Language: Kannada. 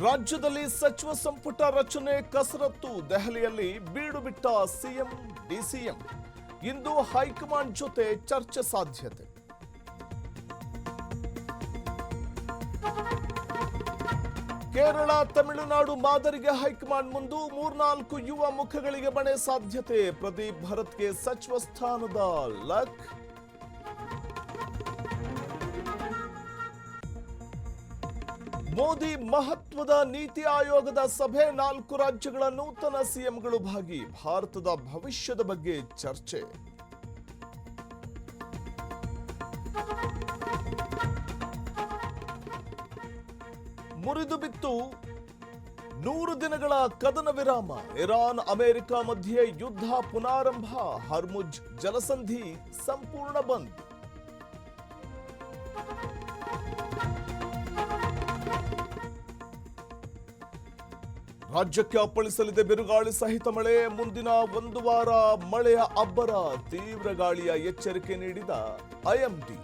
ರಾಜ್ಯದಲ್ಲಿ ಸಚಿವ ಸಂಪುಟ ರಚನೆ ಕಸರತ್ತು. ದೆಹಲಿಯಲ್ಲಿ ಬೀಡು ಬಿಟ್ಟ ಸಿಎಂ ಡಿಸಿಎಂ. ಇಂದು ಹೈಕಮಾಂಡ್ ಜೊತೆ ಚರ್ಚೆ ಸಾಧ್ಯತೆ. ಕೇರಳ ತಮಿಳುನಾಡು ಮಾದರಿಗೆ ಹೈಕಮಾಂಡ್ ಮುಂದು 3-4 ಯುವ ಮುಖಗಳಿಗೆ ಬಣೆ ಸಾಧ್ಯತೆ. ಪ್ರದೀಪ್ ಭರತ್ಗೆ ಸಚಿವ ಸ್ಥಾನದ ಲಕ್. ಮೋದಿ ಮಹತ್ವದ ನೀತಿ ಆಯೋಗದ ಸಭೆ. 4 ರಾಜ್ಯಗಳ ನೂತನ ಸಿಎಂಗಳು ಭಾಗಿ. ಭಾರತದ ಭವಿಷ್ಯದ ಬಗ್ಗೆ ಚರ್ಚೆ. ಮುರಿದು ಬಿತ್ತು 100 ದಿನಗಳ ಕದನ ವಿರಾಮ. ಇರಾನ್ ಅಮೆರಿಕ ಮಧ್ಯೆ ಯುದ್ಧ ಪುನಾರಂಭ. ಹರ್ಮುಜ್ ಜಲಸಂಧಿ ಸಂಪೂರ್ಣ ಬಂದ್. ರಾಜ್ಯಕ್ಕೆ ಅಪ್ಪಳಿಸಲಿದೆ ಬಿರುಗಾಳಿ ಸಹಿತ ಮಳೆ. ಮುಂದಿನ 1 ವಾರ ಮಳೆಯ ಅಬ್ಬರ. ತೀವ್ರ ಗಾಳಿಯ ಎಚ್ಚರಿಕೆ ನೀಡಿದ ಐಎಂಡಿ.